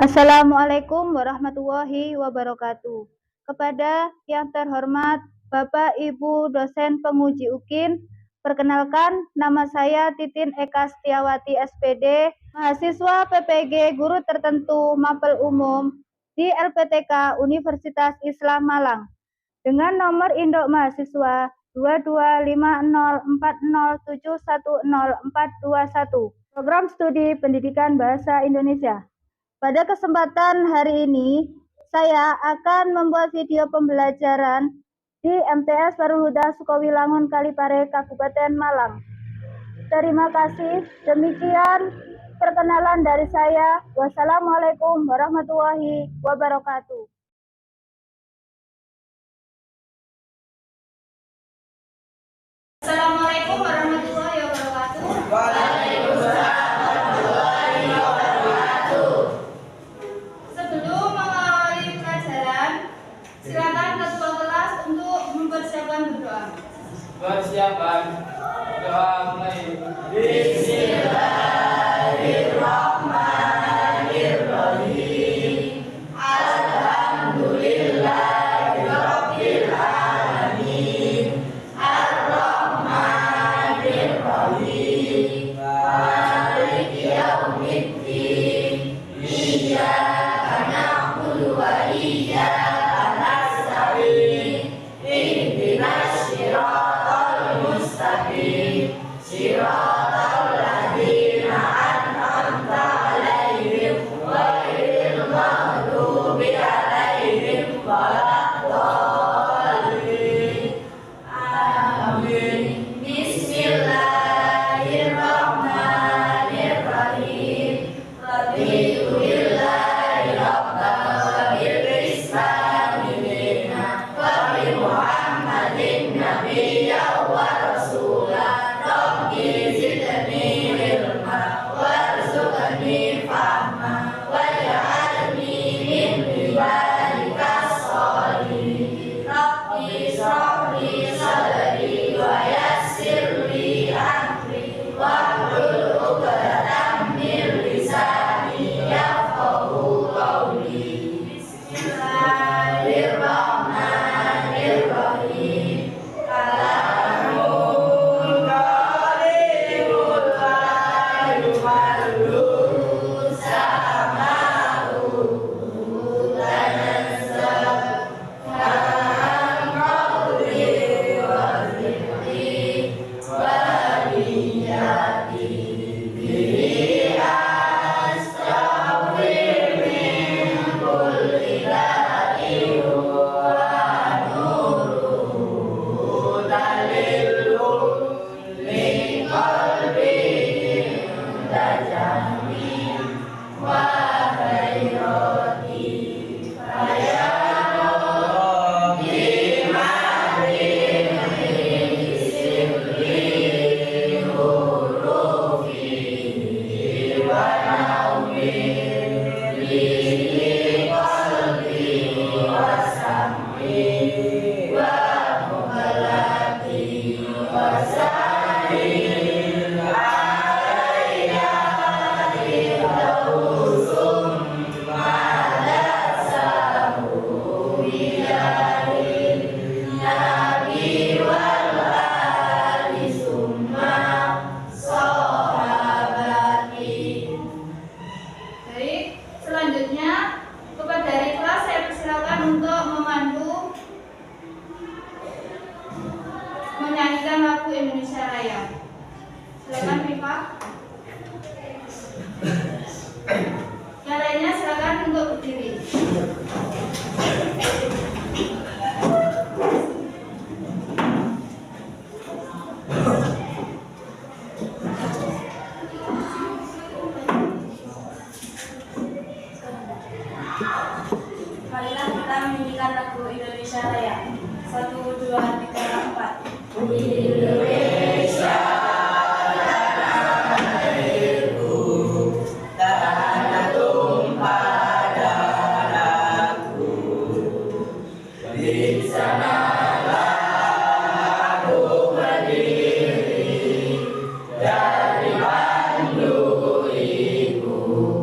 Assalamualaikum warahmatullahi wabarakatuh. Kepada yang terhormat Bapak Ibu dosen penguji UKIN, perkenalkan nama saya Titin Eka Setiawati SPD, mahasiswa PPG Guru Tertentu Mapel Umum di LPTK Universitas Islam Malang dengan nomor induk mahasiswa 225040710421, program studi pendidikan bahasa Indonesia. Pada kesempatan hari ini, saya akan membuat video pembelajaran di MTS Darul Huda Sukowilangun Kalipare, Kabupaten Malang. Terima kasih. Demikian perkenalan dari saya. Wassalamualaikum warahmatullahi wabarakatuh. Assalamualaikum warahmatullahi wabarakatuh. Waalaikumsalam warahmatullahi wabarakatuh. Sebelum mengawali pelajaran, silakan ketua kelas untuk mempersiapkan berdoa. Persiapan doa mulai. Bismillahirrahmanirrahim. Alhamdulillahirabbil alamin. Ar-Rahmanir-Rahim. Maliki yaumiddin. Iyyaka na'budu wa iyyaka nasta'in. Ihdinas shiratal mustaqim. Shiratal ladzina an'amta 'alaihim ghairil maghdubi 'alaihim waladdallin. Amin. Bismillahirrahmanirrahim. Raditu billahi rabban wa bil islami dinan wa bi Muhammadin nabiyyan wa rasulan. Rabbi zidni ilma warzuqni fahma waj'alni min ibadikas sholihin. Rabbi shrah li sadri wa yassir li amri wahlul 'uqdatam min lisani yafqahu qawli. Bismillahirrahmanirrahim. Kalamun kalimul la yumallu sama'u tanazzal an qawli wa zikri wa niyati bihi astaghfir min kulli da'in wa nuru dalillu min qalbihim tajami wa khairati fayarati madrin sirri hurufi wa naumi li qalbi wa sam'i wa muhalati wa sa'in alayya ilahusum ma'alasahu ilahin nabi wal ali summa sahabati. Baik, selanjutnya kepada dari kelas saya persilakan untuk memandu menyanyikan lagu Indonesia Raya. Silakan Viva. Yang lainnya silakan untuk berdiri. Marilah kita menyanyikan lagu Indonesia Raya. 1, 2, 3, 4. Indonesia tanah airku, tanah tumpah darahku. Di sanalah aku berdiri dari pandu ibuku.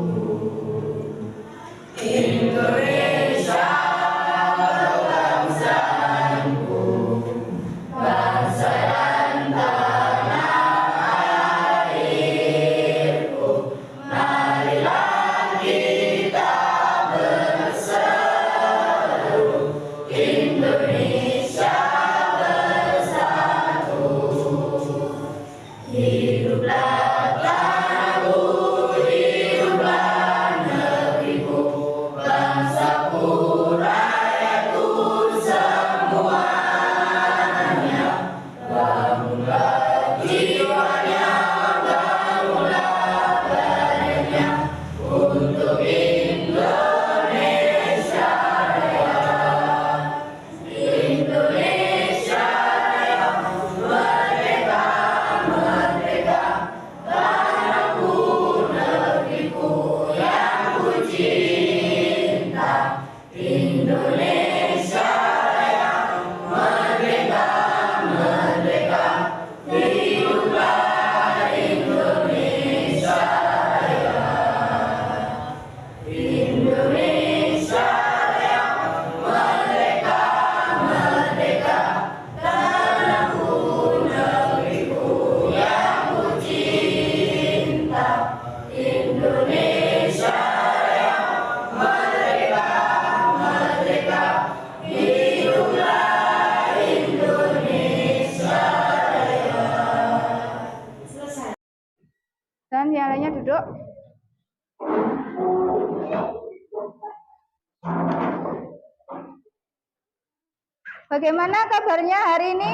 Bagaimana kabarnya hari ini?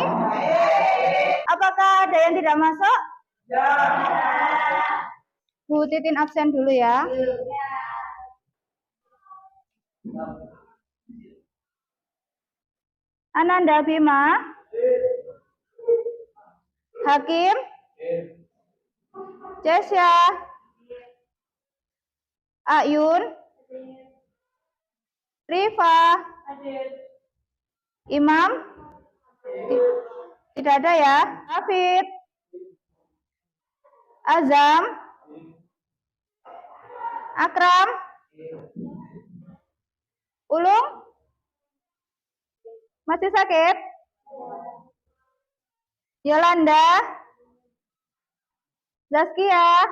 Apakah ada yang tidak masuk? Ya. Bu Titin absen dulu ya. Ananda Bima. Hakim. Jesya. Ayun. Rifa. Imam. Tidak ada ya. Hafid. Azam. Akram. Ulung. Masih sakit? Yolanda. Zaskia.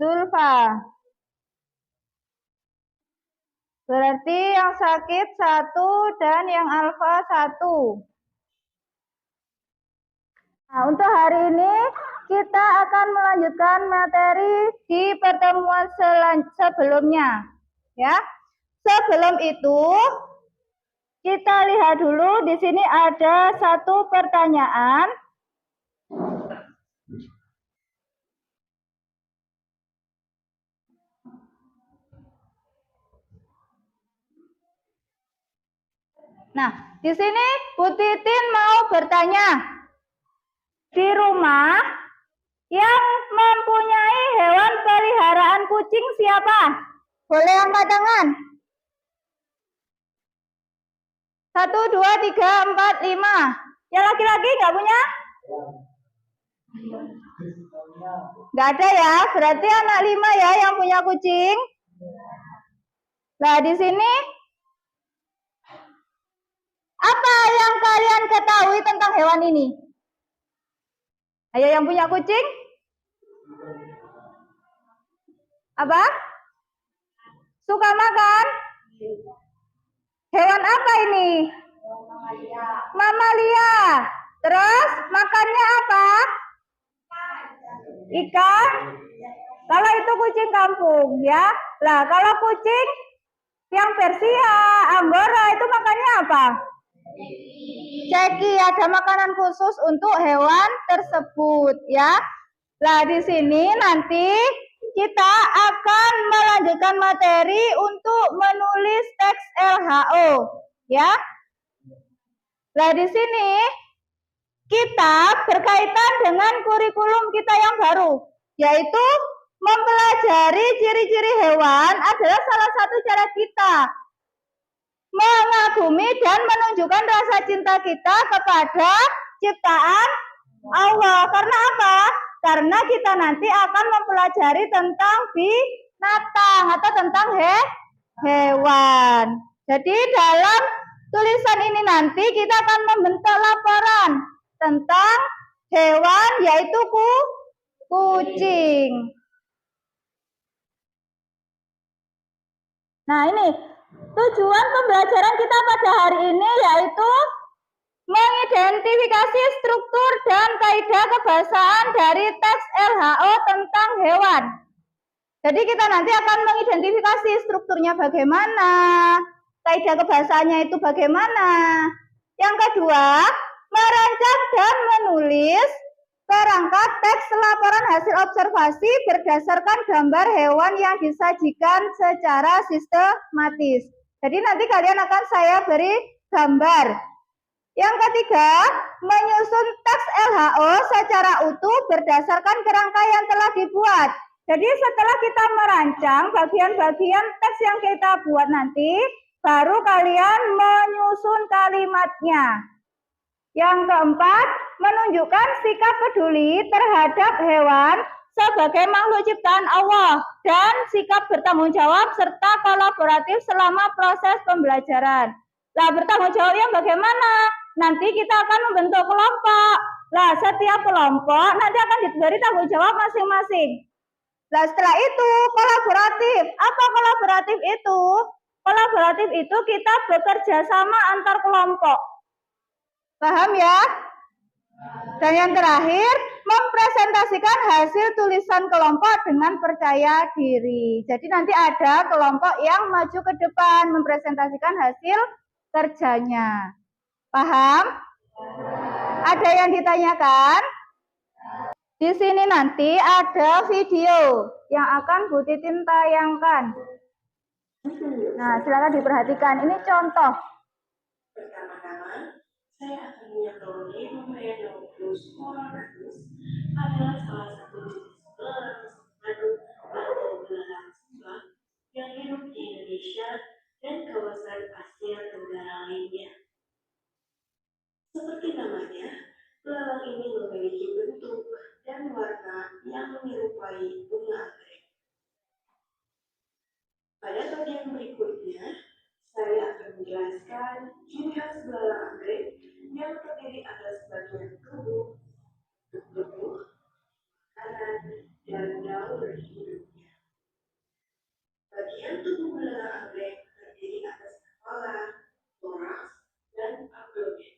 Zulfa. Berarti yang sakit 1 dan yang alfa 1. Nah, untuk hari ini kita akan melanjutkan materi di pertemuan sebelumnya. Ya. Sebelum itu, kita lihat dulu di sini ada satu pertanyaan. Nah, di sini Bu Titin mau bertanya. Di rumah yang mempunyai hewan peliharaan kucing siapa? Boleh angkat tangan. 1, 2, 3, 4, 5. Yang laki-laki nggak punya? Nggak ada ya, berarti anak 5 ya yang punya kucing. Nah, di sini apa yang kalian ketahui tentang hewan ini? Ayo yang punya kucing? Apa? Suka makan? Hewan apa ini? Mamalia. Terus makannya apa? Ikan? Kalau itu kucing kampung ya. Lah kalau kucing yang Persia, Angora itu makannya apa? Ceki, ada makanan khusus untuk hewan tersebut ya. Nah, di sini nanti kita akan melanjutkan materi untuk menulis teks LHO ya. Nah, di sini kita berkaitan dengan kurikulum kita yang baru, yaitu mempelajari ciri-ciri hewan adalah salah satu cara kita mengagumi dan menunjukkan rasa cinta kita kepada ciptaan Allah. Karena apa? Karena kita nanti akan mempelajari tentang binatang atau tentang hewan. Jadi dalam tulisan ini nanti kita akan membentuk laporan tentang hewan, yaitu kucing. Nah, ini tujuan pembelajaran kita pada hari ini yaitu mengidentifikasi struktur dan kaidah kebahasaan dari teks LHO tentang hewan. Jadi kita nanti akan mengidentifikasi strukturnya bagaimana, kaidah kebahasaannya itu bagaimana. Yang kedua, merancang dan menulis perangkat teks laporan hasil observasi berdasarkan gambar hewan yang disajikan secara sistematis. Jadi nanti kalian akan saya beri gambar. Yang ketiga, menyusun teks LHO secara utuh berdasarkan kerangka yang telah dibuat. Jadi setelah kita merancang bagian-bagian teks yang kita buat nanti, baru kalian menyusun kalimatnya. Yang keempat, menunjukkan sikap peduli terhadap hewan sebagai makhluk ciptaan Allah dan sikap bertanggung jawab serta kolaboratif selama proses pembelajaran. Nah, bertanggung jawabnya bagaimana? Nanti kita akan membentuk kelompok. Nah, setiap kelompok nanti akan diberi tanggung jawab masing-masing. Nah, setelah itu kolaboratif. Apa kolaboratif itu? Kolaboratif itu kita bekerja sama antar kelompok. Paham ya? Dan yang terakhir, mempresentasikan hasil tulisan kelompok dengan percaya diri. Jadi nanti ada kelompok yang maju ke depan mempresentasikan hasil kerjanya. Paham? Ada yang ditanyakan? Di sini nanti ada video yang akan Bu Titin tayangkan. Nah, silakan diperhatikan. Ini contoh. Pertama-tama, saya akan menyampaikan pemberian Nautilus coloratus adalah salah satu jenis belalang madu atau belalang sumba yang hidup di Indonesia dan kawasan Asia Tenggara lainnya. Seperti namanya, belalang ini memiliki bentuk dan warna yang menyerupai bunga anggrek. Pada bagian berikutnya, saya akan menjelaskan ciri khas belalang anggrek yang terdiri atas bagian tubuh, kanan, dan daun hidupnya. Bagian tubuh belalang anggrek terdiri atas kepala, toraks, dan abdomen.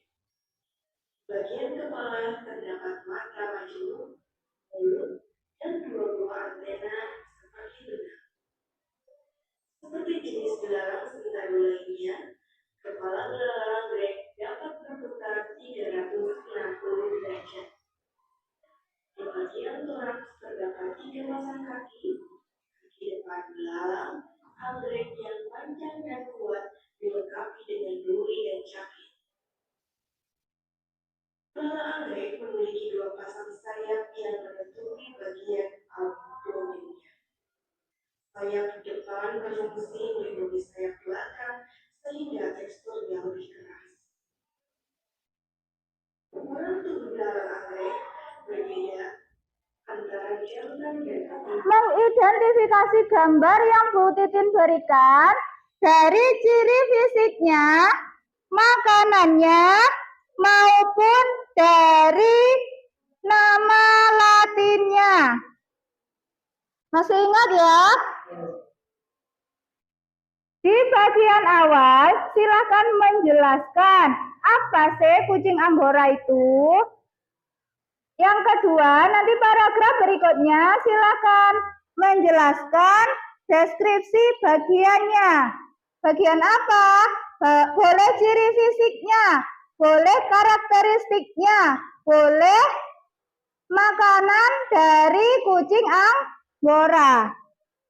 Bagian kepala terdapat mata majemuk, mulut, dan dua buah antena seperti benang. Seperti jenis belalang sentaru lainnya, kepala belalang anggrek dapat berputar 360 derajat. Di bagian toraks terdapat 3 pasang kaki depan belalang anggrek yang panjang dan kuat dilengkapi dengan duri dan cakit. Belalang anggrek memiliki 2 pasang sayap yang menutupi bagian abdomennya. Sayap depan berfungsi melindungi sayap belakang sehingga teksturnya lebih keras. Ukuran tubuh belalang anggrek berbeda antara jantan dan betina. Mengidentifikasi gambar yang Bu Titin berikan dari ciri fisiknya, makanannya, maupun dari nama latinnya. Masih ingat ya? Di bagian awal, silakan menjelaskan apa sih kucing Anggora itu. Yang kedua, nanti paragraf berikutnya silakan menjelaskan deskripsi bagiannya. Bagian apa? Boleh ciri fisiknya, boleh karakteristiknya, boleh makanan dari kucing Anggora.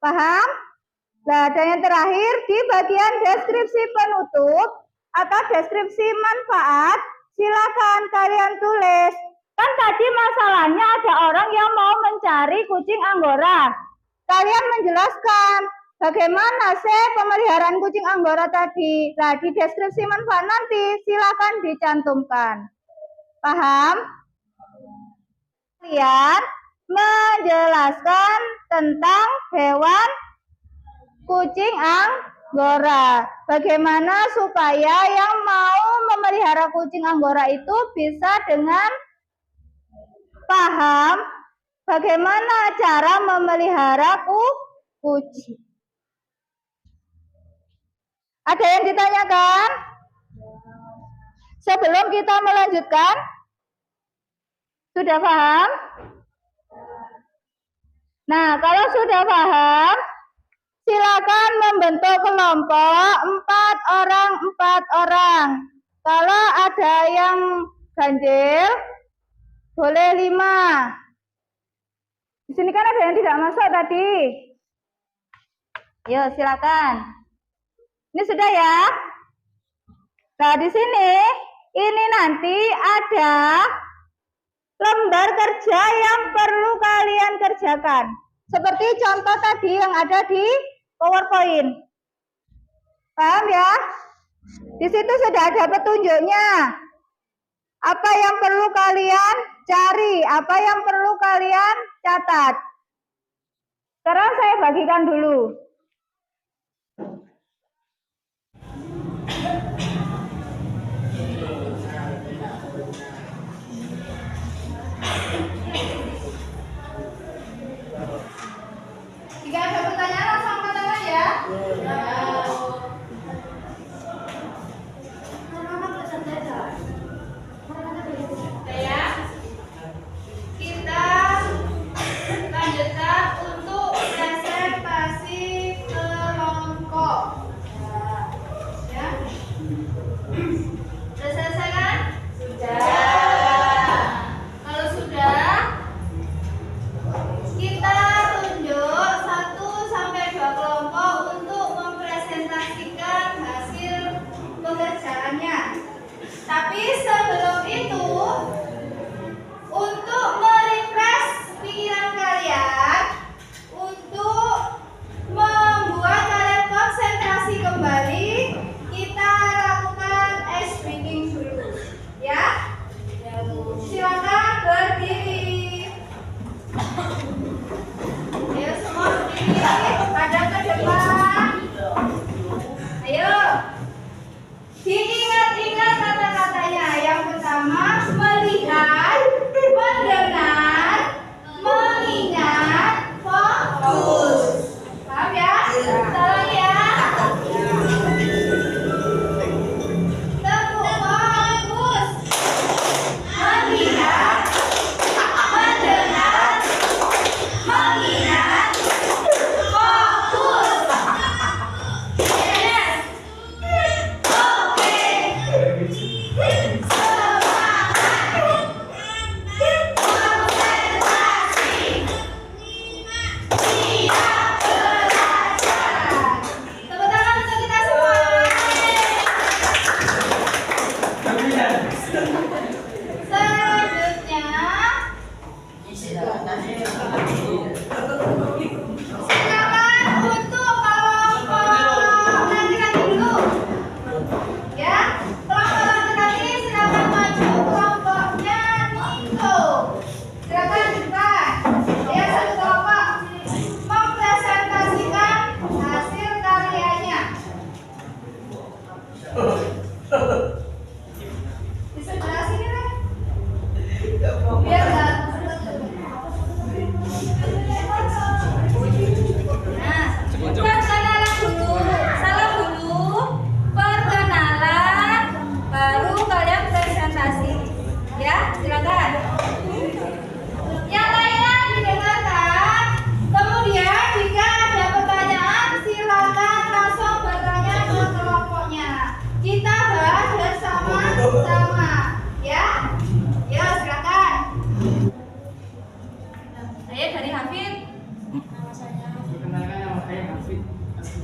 Paham? Nah, dan yang terakhir di bagian deskripsi penutup atau deskripsi manfaat, silakan kalian tulis. Kan tadi masalahnya ada orang yang mau mencari kucing Anggora. Kalian menjelaskan bagaimana sih pemeliharaan kucing Anggora tadi. Nah, di deskripsi manfaat nanti silakan dicantumkan. Paham? Kalian menjelaskan tentang hewan kucing Anggora. Bagaimana supaya yang mau memelihara kucing Anggora itu bisa dengan paham bagaimana cara memelihara kucing. Ada yang ditanyakan? Sebelum kita melanjutkan, sudah paham? Nah, kalau sudah paham, silakan membentuk kelompok 4 orang. Kalau ada yang ganjil, boleh 5. Di sini kan ada yang tidak masuk tadi. Yuk, silakan. Ini sudah ya? Nah, di sini ini nanti ada lembar kerja yang perlu kalian kerjakan. Seperti contoh tadi yang ada di PowerPoint. Paham ya? Di situ sudah ada petunjuknya. Apa yang perlu kalian cari, apa yang perlu kalian catat. Sekarang saya bagikan dulu. Jika ada pertanyaan langsung angkat tangan ya. Kita lanjutkan untuk presentasi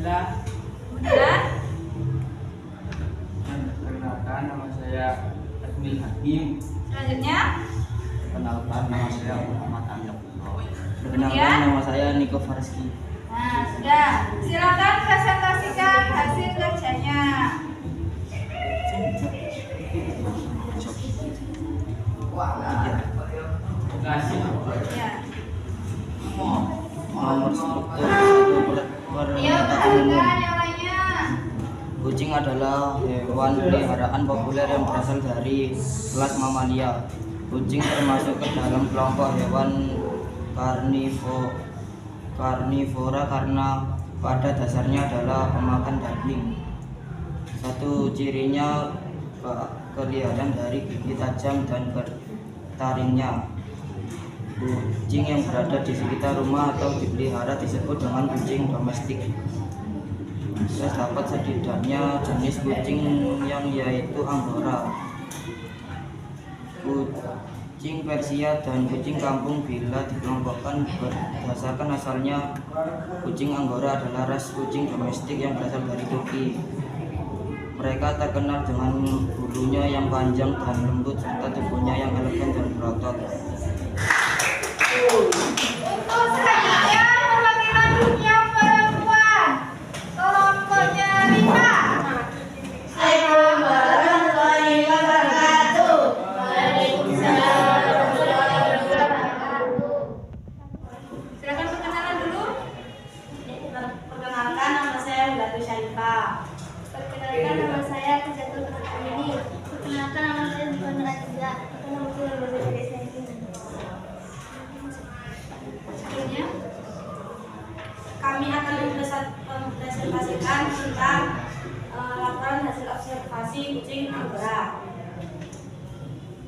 Pancasila. Kemudian Perkenalkan, nama saya Admil Hakim. selanjutnya Perkenalkan, nama saya Muhammad Anggap. Kemudian? Nama saya Niko Farski. Nah, sudah. Silakan presentasikan hasil kerjanya. Terima kasih. Ya. Nomor struktur Ayo perhatikan yang lainnya. Kucing adalah hewan peliharaan populer yang berasal dari kelas mamalia. Kucing termasuk ke dalam kelompok hewan karnivora karena pada dasarnya adalah pemakan daging. Satu cirinya kelihatan dari gigi tajam dan bertaringnya. Kucing yang berada di sekitar rumah atau dipelihara disebut dengan kucing domestik. Terdapat setidaknya jenis kucing yang yaitu Anggora, kucing Persia, dan kucing kampung. Bila dikelompokkan berdasarkan asalnya, kucing Anggora adalah ras kucing domestik yang berasal dari Turki. Mereka terkenal dengan bulunya yang panjang dan lembut serta tubuhnya yang elegan dan berotot. Untuk selanjutnya perwakilan dunia perempuan kelompoknya 5. Assalamualaikum warahmatullahi wabarakatuh. Waalaikumsalam warahmatullahi wabarakatuh. Silakan perkenalan dulu. Perkenalkan, nama saya Batu Syarifah. Perkenalkan, nama saya Tijatul Ini. Perkenalkan, nama saya Bukan Rajiza. Nama saya Batu Sebelumnya, kami akan mempresentasikan tentang laporan hasil observasi kucing Anggora.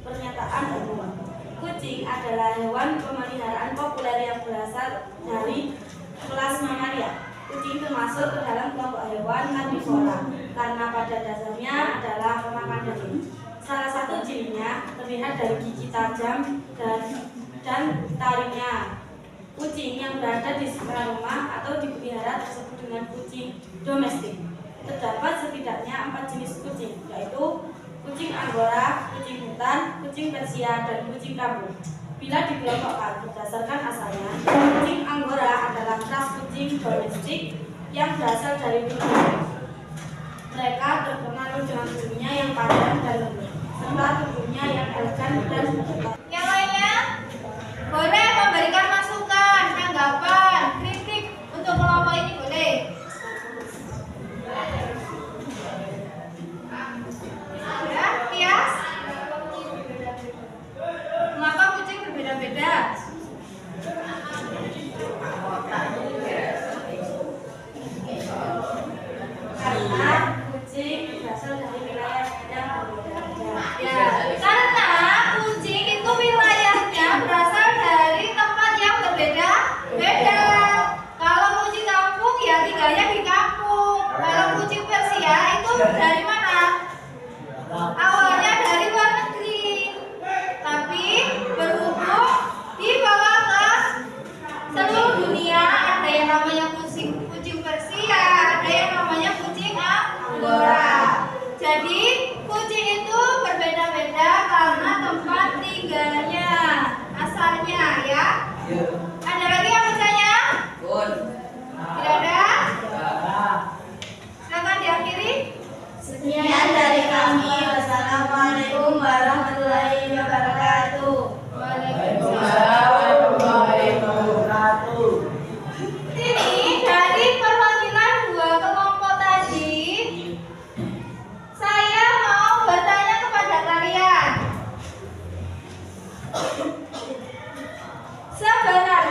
Pernyataan umum. Kucing adalah hewan pemeliharaan populer yang berasal dari kelas mamalia. Kucing termasuk ke dalam kelompok hewan karnivora karena pada dasarnya adalah pemakan daging. Salah satu cirinya terlihat dari gigi tajam dan taringnya. Kucing yang berada di sekitar rumah atau dipelihara tersebut dengan kucing domestik. Terdapat setidaknya 4 jenis kucing, yaitu kucing Anggora, kucing hutan, kucing Persia, dan kucing kampung. Bila dikelompokkan berdasarkan asalnya, kucing Anggora adalah ras kucing domestik yang berasal dari Turki. Mereka terkenal dengan bulunya yang panjang dan lembut, serta tubuhnya yang elegan dan berotot. Yang lainnya boleh memberikan masukan, tanggapan, kritik untuk kelompok ini boleh. Ya, Tias. Mengapa kucing berbeda-beda? Karena kucing berasal dari wilayah yang berbeda-beda. Ya, karena kucing itu wilayahnya berasal dari tempat yang berbeda-beda. Kalau kucing kampung ya tinggalnya di kampung. Kalau kucing Persia itu dari mana? Awalnya dari luar negeri, tapi berhubung dibawa ke seluruh dunia. Ada yang namanya kucing Persia, ada yang namanya kucing Anggora. Jadi kucing itu berbeda-beda karena tempat tinggalnya, asalnya ya. Ada lagi yang bertanya? Tidak ada? Silakan diakhiri. Sekian dari kami. Wassalamualaikum warahmatullahi wabarakatuh. Ini dari perwakilan 2 kelompok tadi, saya mau bertanya kepada kalian. Sebenarnya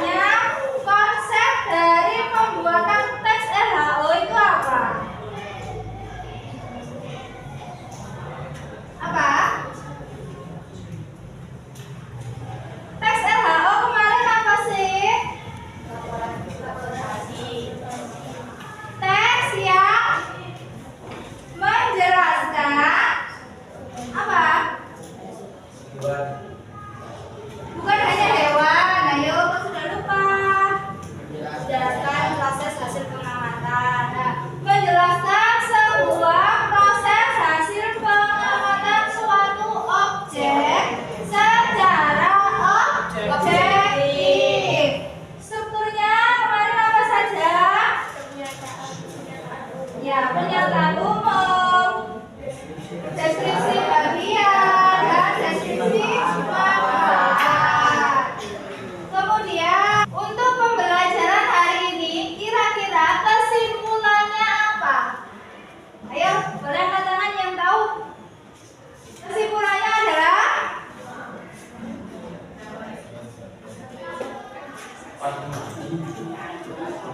Ya, pernyataan umum, deskripsi bagian, dan deskripsi manfaat. Kemudian, untuk pembelajaran hari ini, kira-kira kesimpulannya apa? Ayo, boleh angkat tangan yang tahu. Kesimpulannya adalah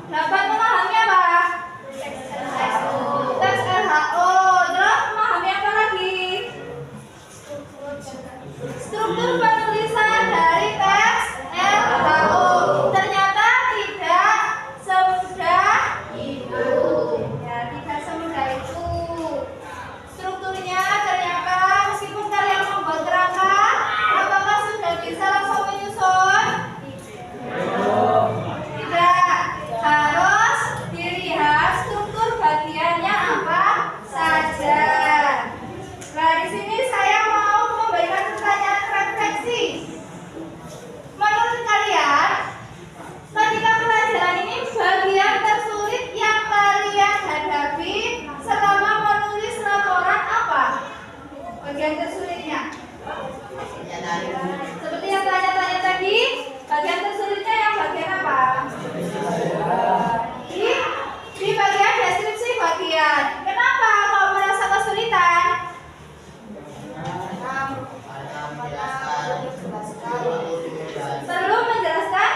dapat memahami apa? Teks LHO. Terus memahami apa lagi? Struktur penulisan dari teks LHO. Ternyata tidak semudah itu. Ya, tidak semudah itu. Strukturnya ternyata meskipun kalian membuat kerangka, apakah sudah bisa langsung menyusun? Tidak, harus dilihat struktur bagiannya apa saja. Nah, di sini saya mau memberikan pertanyaan refleksi. Menurut kalian, ketika pelajaran ini bagian tersulit yang kalian hadapi selama menulis laporan apa? Bagian tersulitnya? Seperti yang tanya-tanya tadi, bagian tersulitnya yang bagian apa? Di bagian deskripsi bagian. Kenapa kau merasa kesulitan? Perlu menjelaskan?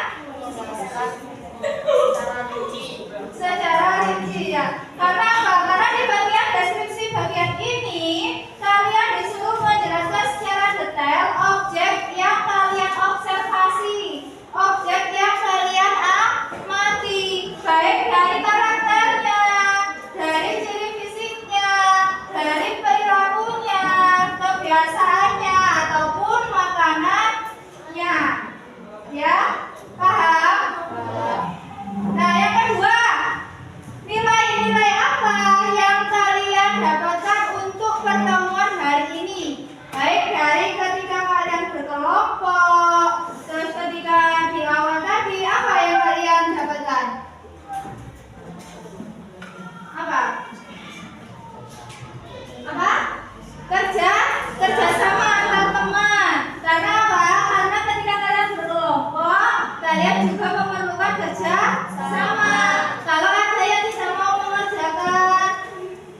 Secara rinci ya. Karena apa? Karena di bagian deskripsi bagian ini kalian disuruh menjelaskan secara detail objek yang kalian observasi, objek yang kalian amati, baik dari karakternya, dari ciri fisiknya, dari perilakunya, kebiasaannya, ataupun makanannya. Ya, paham? Nah, yang kedua, nilai-nilai apa yang kalian dapatkan untuk pertemuan hari ini? Baik dari ketika kalian berkelompok, terus ketika di awal tadi, apa yang kalian dapatkan? Apa? Apa? Kerjasama antar teman. Karena apa? Karena ketika kalian berkelompok, kalian juga memerlukan kerjasama. Kalau ada yang tidak mau mengerjakan,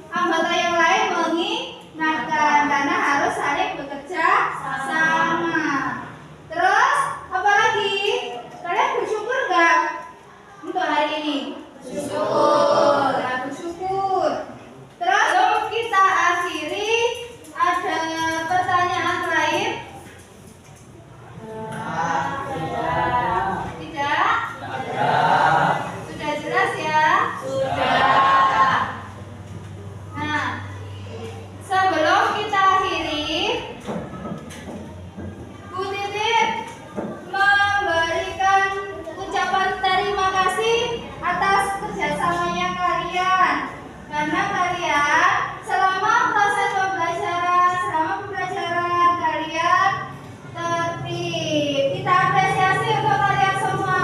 anggota yang lain mengingatkan karena harus saling bekerja sama. Terus apa lagi? Kalian bersyukur nggak untuk hari ini? Bersyukur. Nah, bersyukur. Terus sebelum kita akhiri, ada pertanyaan lain? Tidak? Sudah jelas ya? Sudah. Nah, sebelum kita akhiri, Bu Titin memberikan ucapan terima kasih atas kerjasamanya kalian. Karena kalian selama proses pembelajaran, selama pembelajaran kalian tertib. Kita apresiasi untuk kalian semua.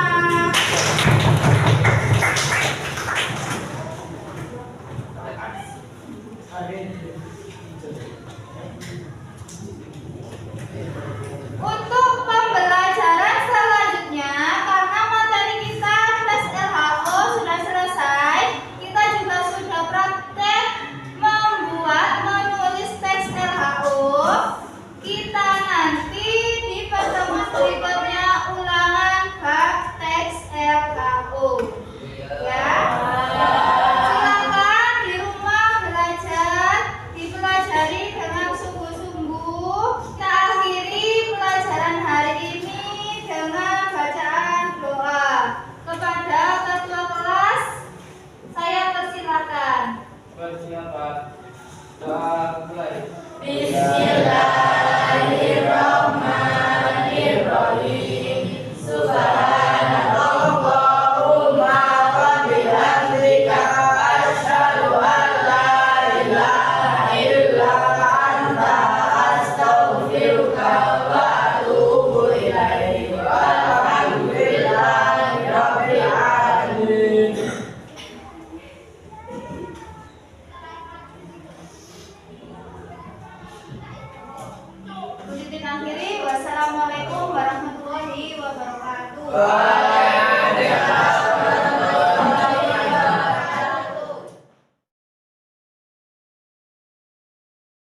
Untuk pembelajaran selanjutnya, karena materi kita tes LHO sudah selesai, kita juga sudah praktek menulis teks LHO. Kita nanti di pertemuan berikutnya ulangan bab teks LHO. Ya. Silakan di rumah belajar, dipelajari dengan sungguh-sungguh. Kita akhiri pelajaran hari ini dengan bacaan doa. Kepada ketua kelas, saya persilakan. Persilakan. Doa mulai. Bismillahirrahmanirrahim. Subhanallahumma wa bihamdika asyhadu an la ilaha illa anta astaghfiruka wa atubu ilaik. Alhamdulillahirabbil alamin. akhiri. Wassalamualaikum warahmatullahi wabarakatuh.